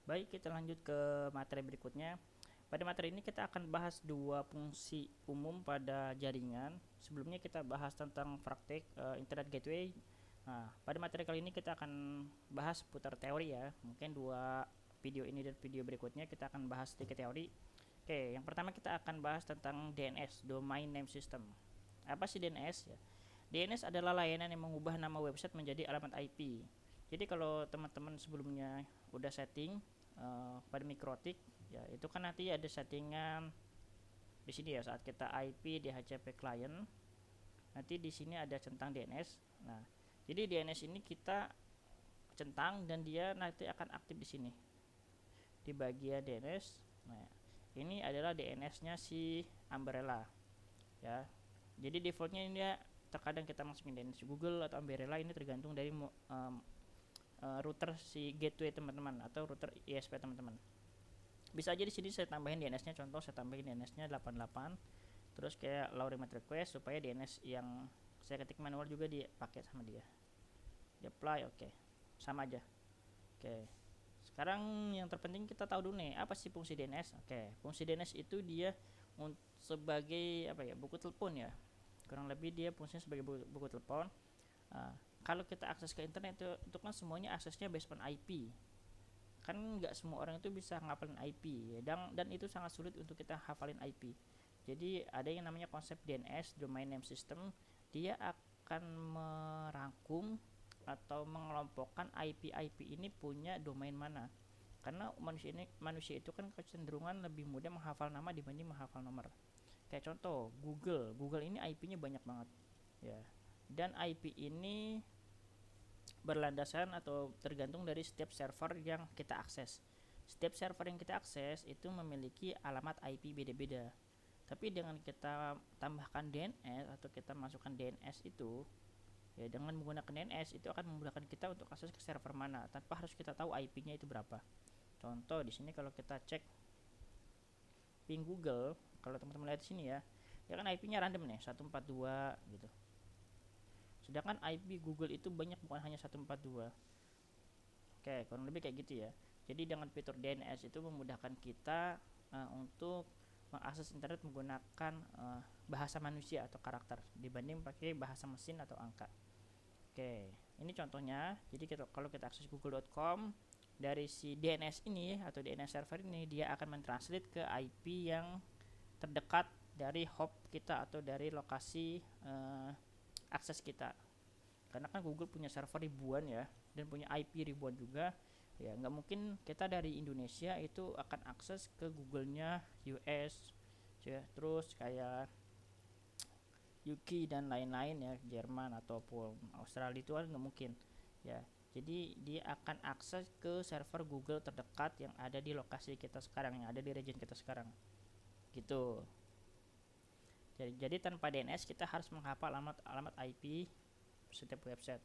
Baik, kita lanjut ke materi berikutnya. Pada materi ini kita akan bahas dua fungsi umum pada jaringan. Sebelumnya kita bahas tentang praktik Internet Gateway. Nah, pada materi kali ini kita akan bahas putar teori ya. Mungkin dua video ini dan video berikutnya kita akan bahas sedikit teori. Oke, yang pertama kita akan bahas tentang DNS, Domain Name System. Apa sih DNS ya? DNS adalah layanan yang mengubah nama website menjadi alamat IP. Jadi kalau teman-teman sebelumnya udah setting pada mikrotik ya, itu kan nanti ada settingan di sini ya, saat kita IP DHCP client nanti di sini ada centang DNS. Nah, jadi DNS ini kita centang dan dia nanti akan aktif di sini di bagian DNS. Nah, ini adalah DNS-nya si Umbrella ya. Jadi defaultnya ini dia, terkadang kita masukin DNS Google atau Umbrella, ini tergantung dari router si gateway teman-teman atau router ISP teman-teman. Bisa aja di sini saya tambahin DNS-nya, contoh saya tambahin DNS-nya 88, terus kayak allow remote request supaya DNS yang saya ketik manual juga dipakai sama dia. Di apply, oke. Sama aja. Oke. Sekarang yang terpenting kita tahu dulu nih, apa sih fungsi DNS? Oke, fungsi DNS itu dia sebagai apa ya? Buku telepon ya. Kurang lebih dia fungsinya sebagai buku telepon. Kalau kita akses ke internet itu kan semuanya aksesnya based on IP. Kan nggak semua orang itu bisa ngapalin IP ya, dan itu sangat sulit untuk kita hafalin IP. Jadi ada yang namanya konsep DNS, Domain Name System. Dia akan merangkum atau mengelompokkan IP-IP ini punya domain mana. Karena manusia itu kan kecenderungan lebih mudah menghafal nama dibanding menghafal nomor. Kayak contoh Google ini IP-nya banyak banget ya. Dan IP ini berlandasan atau tergantung dari setiap server yang kita akses. Setiap server yang kita akses itu memiliki alamat IP beda-beda. Tapi dengan kita tambahkan DNS atau kita masukkan DNS itu, ya dengan menggunakan DNS itu akan memudahkan kita untuk akses ke server mana tanpa harus kita tahu IP-nya itu berapa. Contoh di sini kalau kita cek ping Google, kalau teman-teman lihat di sini ya, ya kan IP-nya random nih, 142 gitu. Sedangkan IP Google itu banyak, bukan hanya 142. Oke, kurang lebih kayak gitu ya. Jadi dengan fitur DNS itu memudahkan kita untuk mengakses internet menggunakan bahasa manusia atau karakter dibanding pakai bahasa mesin atau angka. Oke, ini contohnya. Jadi kalau kita akses google.com dari si DNS ini atau DNS server ini, dia akan mentranslate ke IP yang terdekat dari hop kita atau dari lokasi akses kita. Karena kan Google punya server ribuan ya, dan punya IP ribuan juga ya. Nggak mungkin kita dari Indonesia itu akan akses ke Google-nya US ya, terus kayak UK dan lain-lain ya, Jerman ataupun Australia, itu kan nggak mungkin ya. Jadi dia akan akses ke server Google terdekat yang ada di lokasi kita sekarang, yang ada di region kita sekarang gitu. Jadi tanpa DNS kita harus menghafal alamat IP setiap website.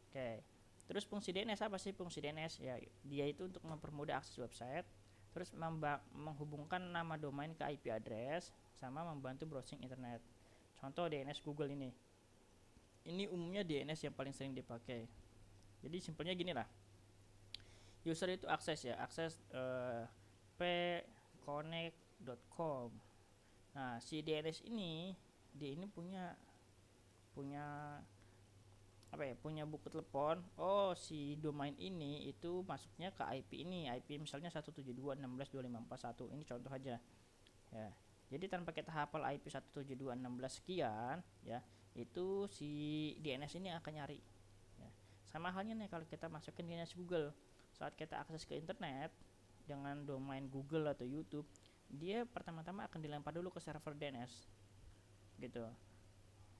Oke. Terus fungsi DNS apa sih? Fungsi DNS ya, dia itu untuk mempermudah akses website, terus menghubungkan nama domain ke IP address, sama membantu browsing internet. Contoh DNS Google ini. Ini umumnya DNS yang paling sering dipakai. Jadi simpelnya gini lah. User itu akses ya, akses pconnect.com. Nah, si DNS ini dia ini punya punya apa ya, punya buku telepon. Oh, si domain ini itu masuknya ke IP ini, IP misalnya 172.16.2541, ini contoh aja ya. Jadi tanpa kita hafal IP 172.16 sekian ya, itu si DNS ini akan nyari ya. Sama halnya nih kalau kita masukin DNS Google, saat kita akses ke internet dengan domain Google atau YouTube, dia pertama-tama akan dilempar dulu ke server DNS gitu.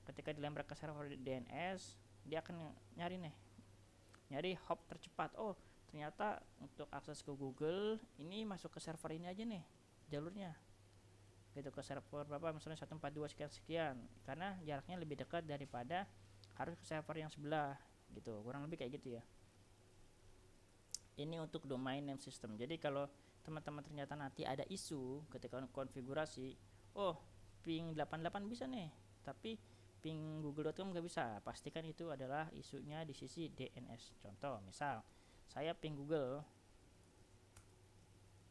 Ketika dilempar ke server DNS, dia akan nyari hop tercepat. Oh, ternyata untuk akses ke Google ini masuk ke server ini aja nih jalurnya gitu, ke server berapa misalnya 142 sekian sekian, karena jaraknya lebih dekat daripada harus ke server yang sebelah gitu. Kurang lebih kayak gitu ya. Ini untuk domain name system. Jadi kalau teman-teman ternyata nanti ada isu ketika konfigurasi, oh ping 88 bisa nih tapi ping google.com nggak bisa, pastikan itu adalah isunya di sisi DNS. Contoh misal saya ping Google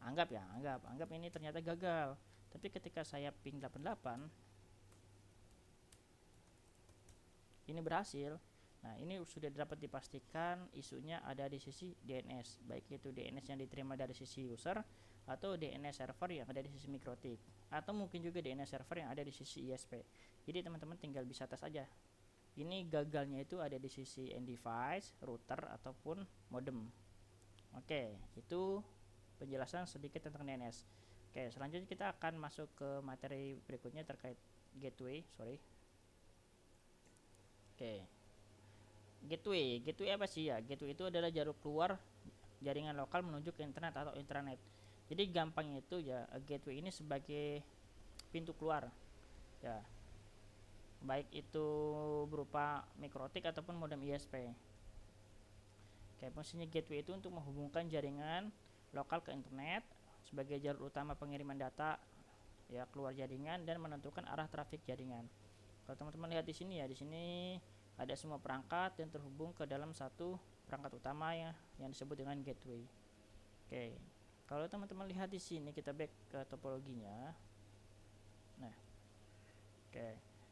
anggap ini ternyata gagal. Tapi ketika saya ping 88 ini berhasil. Nah, ini sudah dapat dipastikan isunya ada di sisi DNS, baik itu DNS yang diterima dari sisi user atau DNS server yang ada di sisi Mikrotik, atau mungkin juga DNS server yang ada di sisi ISP. Jadi teman-teman tinggal bisa tes aja. Ini gagalnya itu ada di sisi end device, router ataupun modem. Oke, itu penjelasan sedikit tentang DNS. Oke, selanjutnya kita akan masuk ke materi berikutnya terkait gateway. Oke, gateway apa sih ya? Gateway itu adalah jalur keluar jaringan lokal menuju ke internet atau intranet. Jadi gampangnya itu ya, gateway ini sebagai pintu keluar ya, baik itu berupa mikrotik ataupun modem ISP. Oke, fungsinya gateway itu untuk menghubungkan jaringan lokal ke internet sebagai jalur utama pengiriman data ya keluar jaringan dan menentukan arah trafik jaringan. Kalau teman-teman lihat di sini ya, di sini ada semua perangkat yang terhubung ke dalam satu perangkat utama ya yang disebut dengan gateway. Oke, kalau teman-teman lihat di sini kita back ke topologinya. Nah, oke.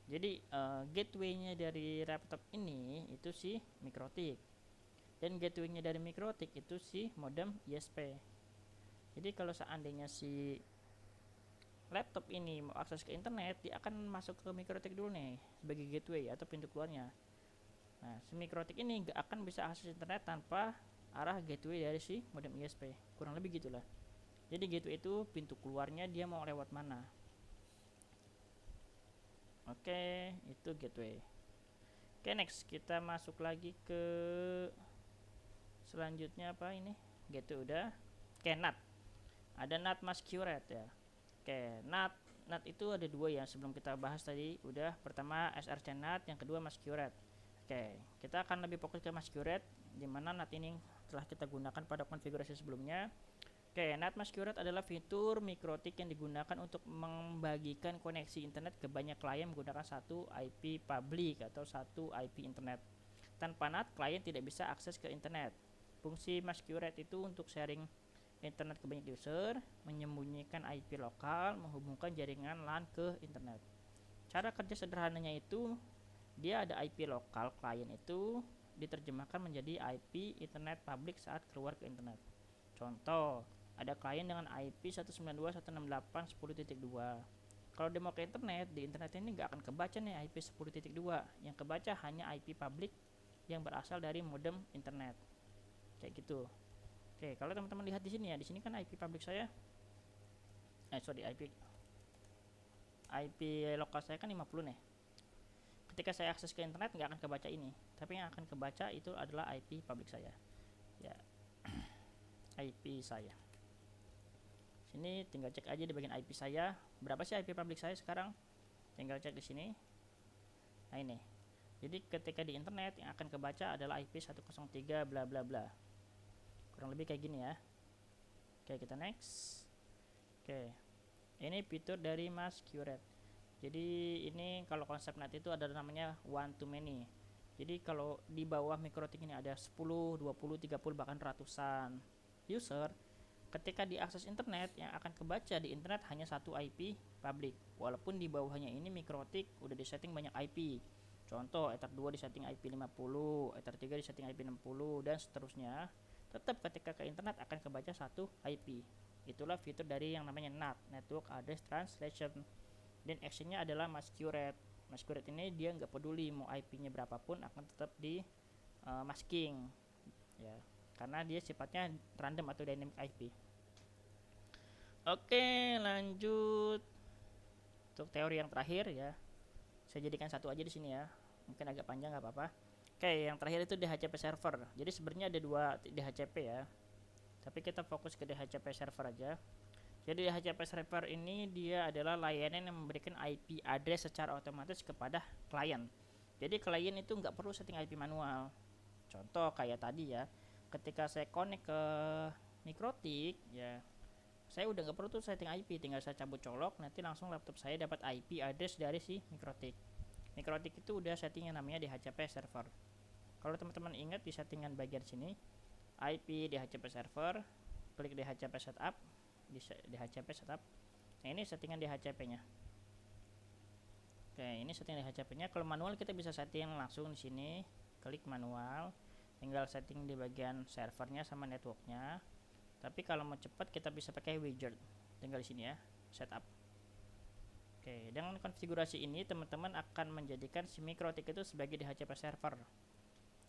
Jadi gateway-nya dari laptop ini itu si mikrotik. Dan gateway-nya dari mikrotik itu si modem ISP. Jadi kalau seandainya si laptop ini mau akses ke internet, dia akan masuk ke mikrotik dulu nih sebagai gateway atau pintu keluarnya. Nah, si mikrotik ini gak akan bisa akses internet tanpa arah gateway dari si modem ISP. Kurang lebih gitulah. Jadi gateway itu pintu keluarnya dia mau lewat mana. Oke, itu gateway. Oke, next kita masuk lagi ke selanjutnya apa ini? Gateway udah. Oke, NAT. Ada NAT masquerade ya. Oke, NAT itu ada dua ya sebelum kita bahas tadi. Udah, pertama SRC NAT, yang kedua masquerade. Oke, kita akan lebih fokus ke masquerade, dimana NAT ini telah kita gunakan pada konfigurasi sebelumnya. Oke, NAT masquerade adalah fitur mikrotik yang digunakan untuk membagikan koneksi internet ke banyak klien menggunakan satu IP public atau satu IP internet. Tanpa NAT, klien tidak bisa akses ke internet. Fungsi masquerade itu untuk sharing internet ke banyak user, menyembunyikan IP lokal, menghubungkan jaringan LAN ke internet. Cara kerja sederhananya itu, dia ada IP lokal klien itu diterjemahkan menjadi IP internet public saat keluar ke internet. Contoh, ada klien dengan IP 192.168.10.2. Kalau dia mau ke internet, di internet ini nggak akan kebaca nih IP 10.2. Yang kebaca hanya IP public yang berasal dari modem internet. Kayak gitu. Oke, kalau teman-teman lihat di sini ya, di sini kan IP public saya, IP lokal saya kan 50 nih. Ketika saya akses ke internet nggak akan kebaca ini, tapi yang akan kebaca itu adalah IP public saya. Ya, IP saya. Sini tinggal cek aja di bagian IP saya, berapa sih IP public saya sekarang? Tinggal cek di sini. Nah ini. Jadi ketika di internet yang akan kebaca adalah IP 103 bla bla bla. Kurang lebih kayak gini ya. Oke, kita next. Oke, ini fitur dari masquerade. Jadi ini kalau konsep NAT itu ada namanya one to many. Jadi kalau di bawah mikrotik ini ada 10, 20, 30 bahkan ratusan user, ketika diakses internet yang akan kebaca di internet hanya satu IP public. Walaupun di bawahnya ini mikrotik udah disetting banyak IP. Contoh Ether 2 disetting IP 50, Ether 3 disetting IP 60 dan seterusnya. Tetap ketika ke internet akan kebaca satu IP. Itulah fitur dari yang namanya NAT, Network Address Translation. Dan actionnya adalah masquerade. Masquerade ini dia nggak peduli mau IP-nya berapapun akan tetap di masking ya, karena dia sifatnya random atau dynamic IP. Oke, lanjut untuk teori yang terakhir ya. Saya jadikan satu aja di sini ya, mungkin agak panjang nggak apa-apa. Oke, yang terakhir itu DHCP server. Jadi sebenarnya ada dua DHCP ya, tapi kita fokus ke DHCP server aja. Jadi DHCP server ini dia adalah layanan yang memberikan IP address secara otomatis kepada klien. Jadi klien itu nggak perlu setting IP manual. Contoh kayak tadi ya, ketika saya connect ke mikrotik ya, saya udah nggak perlu tuh setting IP, tinggal saya cabut colok, nanti langsung laptop saya dapat IP address dari si mikrotik. Mikrotik itu udah setting yang namanya DHCP server. Kalau teman-teman ingat di settingan bagian sini, IP DHCP server, klik DHCP setup. di DHCP setup. Nah, ini settingan DHCP-nya. Oke, ini setting DHCP-nya. Kalau manual kita bisa setting langsung di sini, klik manual, tinggal setting di bagian servernya sama networknya. Tapi kalau mau cepat kita bisa pakai widget, tinggal di sini ya, setup. Oke, dengan konfigurasi ini teman-teman akan menjadikan si Mikrotik itu sebagai DHCP server.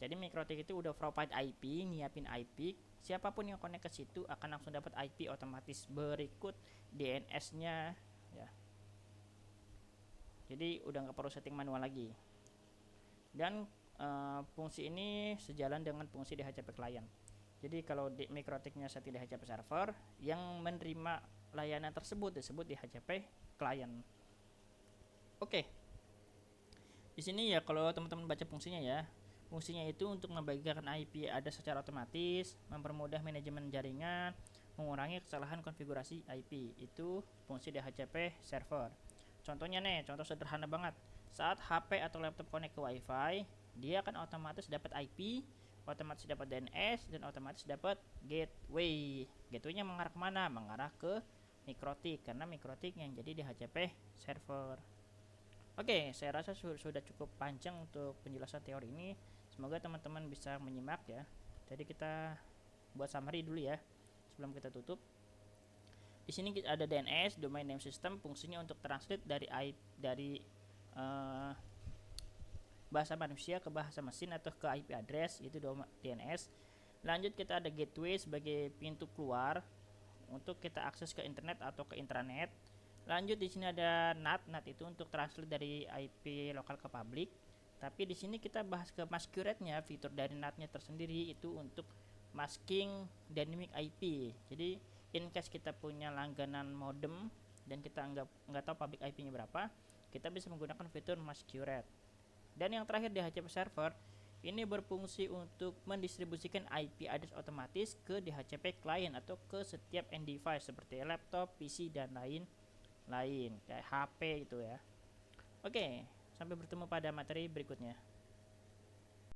Jadi Mikrotik itu udah provide IP, nyiapin IP, siapapun yang connect ke situ akan langsung dapat IP otomatis, berikut DNS-nya ya. Jadi udah nggak perlu setting manual lagi. Dan fungsi ini sejalan dengan fungsi DHCP client. Jadi kalau di Mikrotiknya setting DHCP server, yang menerima layanan tersebut disebut DHCP client. Oke. Di sini ya kalau teman-teman baca fungsinya ya, fungsinya itu untuk membagikan IP address secara otomatis, mempermudah manajemen jaringan, mengurangi kesalahan konfigurasi IP. Itu fungsi DHCP server. Contohnya nih, contoh sederhana banget. Saat HP atau laptop connect ke WiFi, dia akan otomatis dapat IP, otomatis dapat DNS, dan otomatis dapat gateway. Gateway-nya mengarah kemana? Mengarah ke Mikrotik, karena Mikrotik yang jadi DHCP server. Oke, saya rasa sudah cukup panjang untuk penjelasan teori ini. Semoga teman-teman bisa menyimak ya. Jadi kita buat summary dulu ya sebelum kita tutup. Di sini ada DNS, domain name system, fungsinya untuk translate dari bahasa manusia ke bahasa mesin atau ke IP address, itu DNS. Lanjut kita ada gateway sebagai pintu keluar untuk kita akses ke internet atau ke intranet. Lanjut di sini ada NAT itu untuk translate dari IP lokal ke public. Tapi di sini kita bahas ke masquerade-nya, fitur dari NAT-nya tersendiri itu untuk masking dynamic IP. Jadi in case kita punya langganan modem dan kita nggak tahu public IP-nya berapa, kita bisa menggunakan fitur masquerade. Dan yang terakhir DHCP server ini berfungsi untuk mendistribusikan IP address otomatis ke DHCP client atau ke setiap end device seperti laptop, PC dan lain kayak HP itu ya. Oke, sampai bertemu pada materi berikutnya.